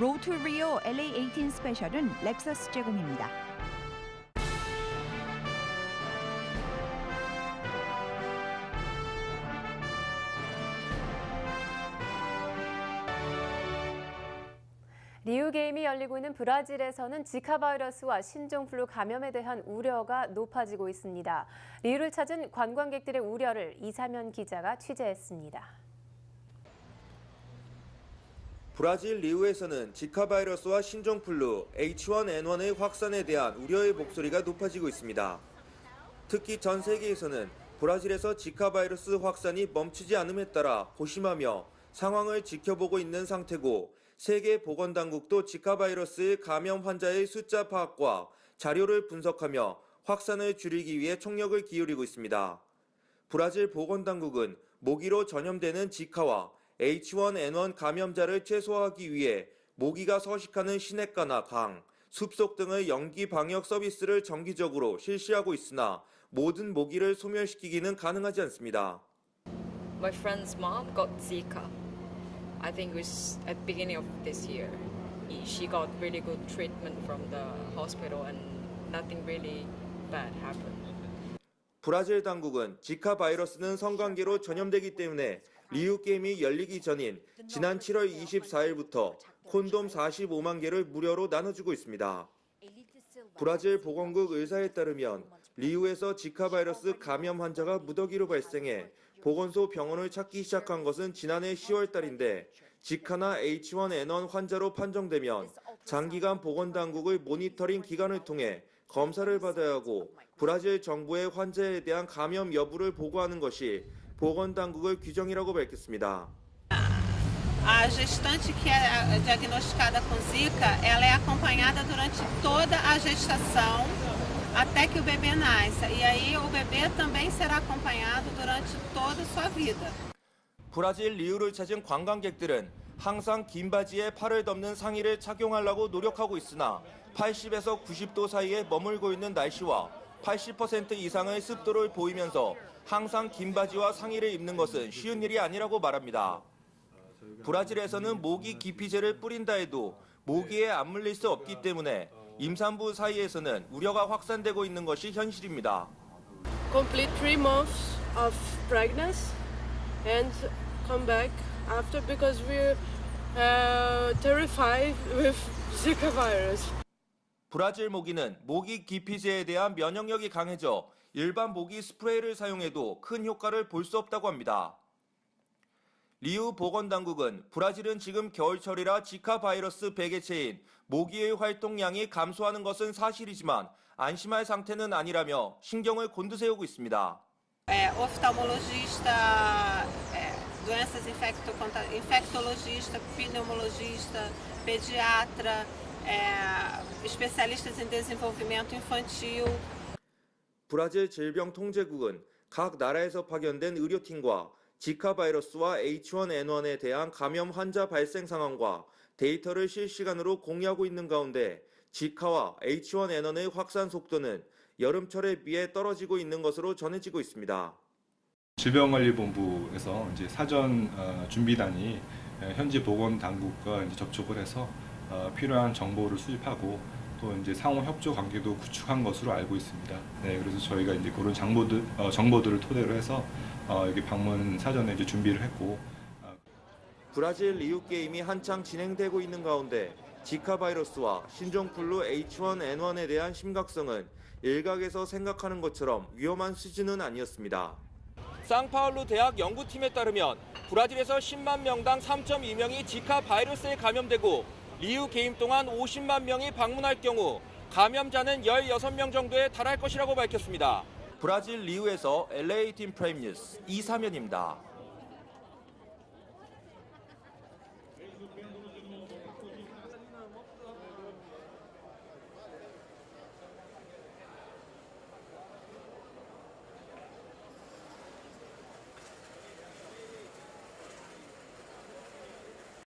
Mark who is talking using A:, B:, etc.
A: 로드 투 리오 LA18 스페셜은 렉서스 제공입니다.
B: 리우 게임이 열리고 있는 브라질에서는 지카 바이러스와 신종플루 감염에 대한 우려가 높아지고 있습니다. 리우를 찾은 관광객들의 우려를 이사면 기자가 취재했습니다.
C: 브라질 리우에서는 지카 바이러스와 신종플루 H1N1의 확산에 대한 우려의 목소리가 높아지고 있습니다. 특히 전 세계에서는 브라질에서 지카 바이러스 확산이 멈추지 않음에 따라 고심하며 상황을 지켜보고 있는 상태고 세계보건당국도 지카 바이러스의 감염 환자의 숫자 파악과 자료를 분석하며 확산을 줄이기 위해 총력을 기울이고 있습니다. 브라질 보건당국은 모기로 전염되는 지카와 H1N1 감염자를 최소화하기 위해 모기가 서식하는 시냇가나 강, 숲속 등의 연기 방역 서비스를 정기적으로 실시하고 있으나 모든 모기를 소멸시키기는 가능하지 않습니다.
D: My friend's mom got Zika. I think it was at the beginning of this year. She got really good treatment from the hospital and nothing really bad happened.
C: 브라질 당국은 지카 바이러스는 성관계로 전염되기 때문에 리우 게임이 열리기 전인 지난 7월 24일부터 콘돔 45만 개를 무료로 나눠주고 있습니다. 브라질 보건국 의사에 따르면 리우에서 지카 바이러스 감염 환자가 무더기로 발생해 보건소 병원을 찾기 시작한 것은 지난해 10월 달인데 지카나 H1N1 환자로 판정되면 장기간 보건당국의 모니터링 기관을 통해 검사를 받아야 하고 브라질 정부의 환자에 대한 감염 여부를 보고하는 것이 보건당국의 규정이라고 밝혔습니다.
E: A gestante que é diagnosticada com Zika, ela é acompanhada durante toda a gestação até que o bebê nasça. E aí o bebê também será acompanhado durante toda a sua vida.
C: 브라질 리우를 찾은 관광객들은 항상 긴 바지에 팔을 덮는 상의를 착용하려고 노력하고 있으나 80에서 90도 사이에 머물고 있는 날씨와 80% 이상의 습도를 보이면서 항상 긴 바지와 상의를 입는 것은 쉬운 일이 아니라고 말합니다. 브라질에서는 모기 기피제를 뿌린다 해도 모기에 안 물릴 수 없기 때문에 임산부 사이에서는 우려가 확산되고 있는 것이 현실입니다.
F: Complete 3 months of pregnancy and come back after because we're terrified with Zika virus.
C: 브라질 모기는 모기 기피제에 대한 면역력이 강해져 일반 모기 스프레이를 사용해도 큰 효과를 볼 수 없다고 합니다. 리우 보건당국은 브라질은 지금 겨울철이라 지카 바이러스 배개체인 모기의 활동량이 감소하는 것은 사실이지만 안심할 상태는 아니라며 신경을 곤두세우고 있습니다.
E: Oftalmologista, doenças infectologista, pneumologista, pediatra, especialistas em desenvolvimento infantil.
C: 브라질 질병통제국은 각 나라에서 파견된 의료팀과 지카 바이러스와 H1N1에 대한 감염 환자 발생 상황과 데이터를 실시간으로 공유하고 있는 가운데 지카와 H1N1의 확산 속도는 여름철에 비해 떨어지고 있는 것으로 전해지고 있습니다.
G: 질병관리본부에서 이제 사전 준비단이 현지 보건 당국과 이제 접촉을 해서 필요한 정보를 수집하고 또 이제 상호 협조 관계도 구축한 것으로 알고 있습니다. 네, 그래서 저희가 이제 그런 정보들을 토대로 해서 여기 방문 사전에 이제 준비를 했고.
C: 브라질 리우 게임이 한창 진행되고 있는 가운데 지카 바이러스와 신종플루 H1N1에 대한 심각성은 일각에서 생각하는 것처럼 위험한 수준은 아니었습니다. 상파울루 대학 연구팀에 따르면 브라질에서 10만 명당 3.2명이 지카 바이러스에 감염되고 리우 게임 동안 50만 명이 방문할 경우 감염자는 16명 정도에 달할 것이라고 밝혔습니다. 브라질 리우에서 LA18 프라임 뉴스 이사면입니다.